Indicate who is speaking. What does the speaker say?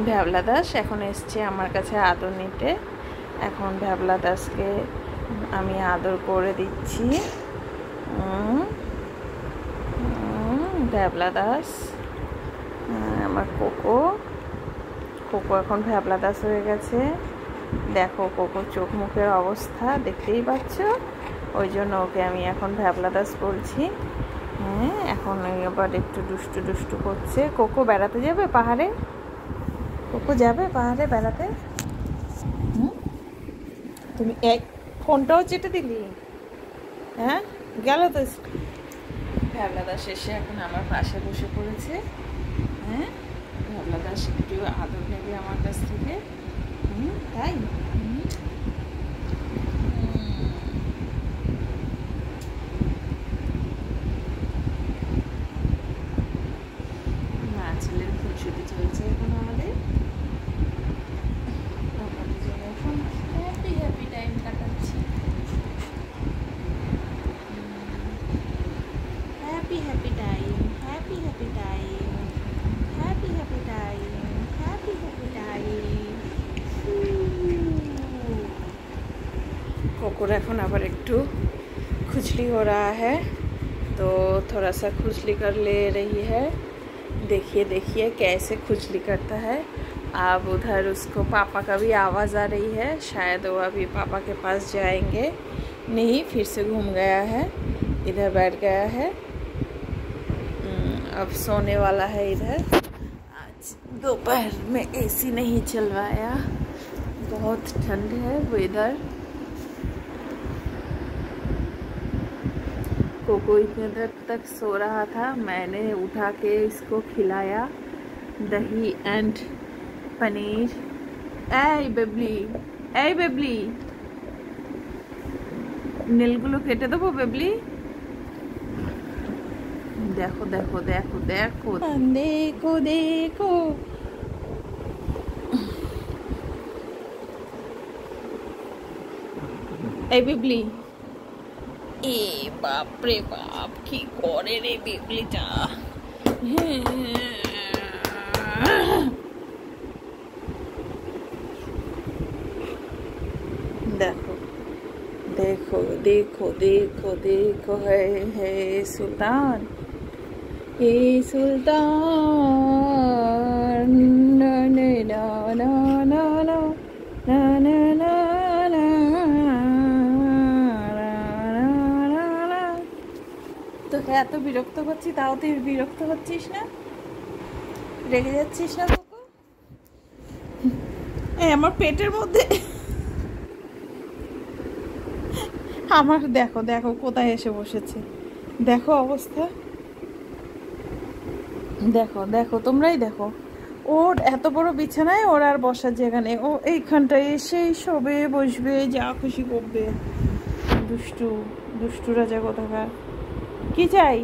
Speaker 1: ভ্যাবলা দাস এখন এসছে আমার কাছে আদর নিতে। এখন ভ্যাবলা দাসকে আমি আদর করে দিচ্ছি। ভ্যাবলা দাস আমার কোকো এখন ভ্যাবলা দাস হয়ে গেছে। দেখো কোকোর চোখ মুখের অবস্থা দেখতেই পাচ্ছ, ওই জন্য ওকে আমি এখন ভ্যাবলা দাস বলছি। হ্যাঁ, এখন এবার একটু দুষ্টু দুষ্টু করছে। কোকো বেড়াতে যাবে পাহাড়ে? কোকো যাবে পাহাড়ে বেড়াতে? তুমি এক ফোনটাও চেটে দিলি? হ্যাঁ, গেল তো। ভ্যাবলা দাস এসে এখন আমার পাশে বসে পড়েছে। হ্যাঁ, ভ্যাবলা দাস একটু আদর নেবে আমার কাছ থেকে। তাই মা ছেলের খুনসুটি চলছে এখন আমাদের। আমরা দুজনে এখন হ্যাপি টাইম কাটাচ্ছি। Happy time, happy time, happy time, happy time. Coco এখন আবার একটু खुजली हो रहा है, तो थोड़ा सा खुजली कर ले रही है। देखिए कैसे खुजली करता है। अब उधर उसको पापा का भी आवाज़ आ रही है, शायद वो अभी पापा के पास जाएंगे। नहीं, फिर से घूम गया है, इधर बैठ गया है। अब सोने वाला है इधर। आज दोपहर में एसी नहीं चलवाया, बहुत ठंड है वेदर। कोको इतने देर तक सो रहा था, मैंने उठा के इसको खिलाया दही एंड पनीर। ए बेबली नीलगुलो केटे देबो बेबली। देखो देखो देखो देखो देखो देखो ए बेबली। ए बाप रे बाप, की करे रे बेबलीटा। देखो देखो देखो देखो देखो है सुल्तान, ये सुल्तान। ना ना ना ना ना ना ना ना ना না। তোকে এত বিরক্ত করছি, তাও তুই বিরক্ত হচ্ছিস না? রেগে যাচ্ছিস না তোকে? এই আমার পেটের মধ্যে আমার দেখো দেখো কোথায় এসে বসেছে, দেখো অবস্থা, দেখো দেখো তোমরাই দেখো। ওর এত বড় বিছানায় ওর আর বসার জায়গা নেই, ও এইখানটায় এসেই শোবে বসবে যা খুশি করবে। দুষ্টু দুষ্টু রাজা কোথাকার। কি চাই?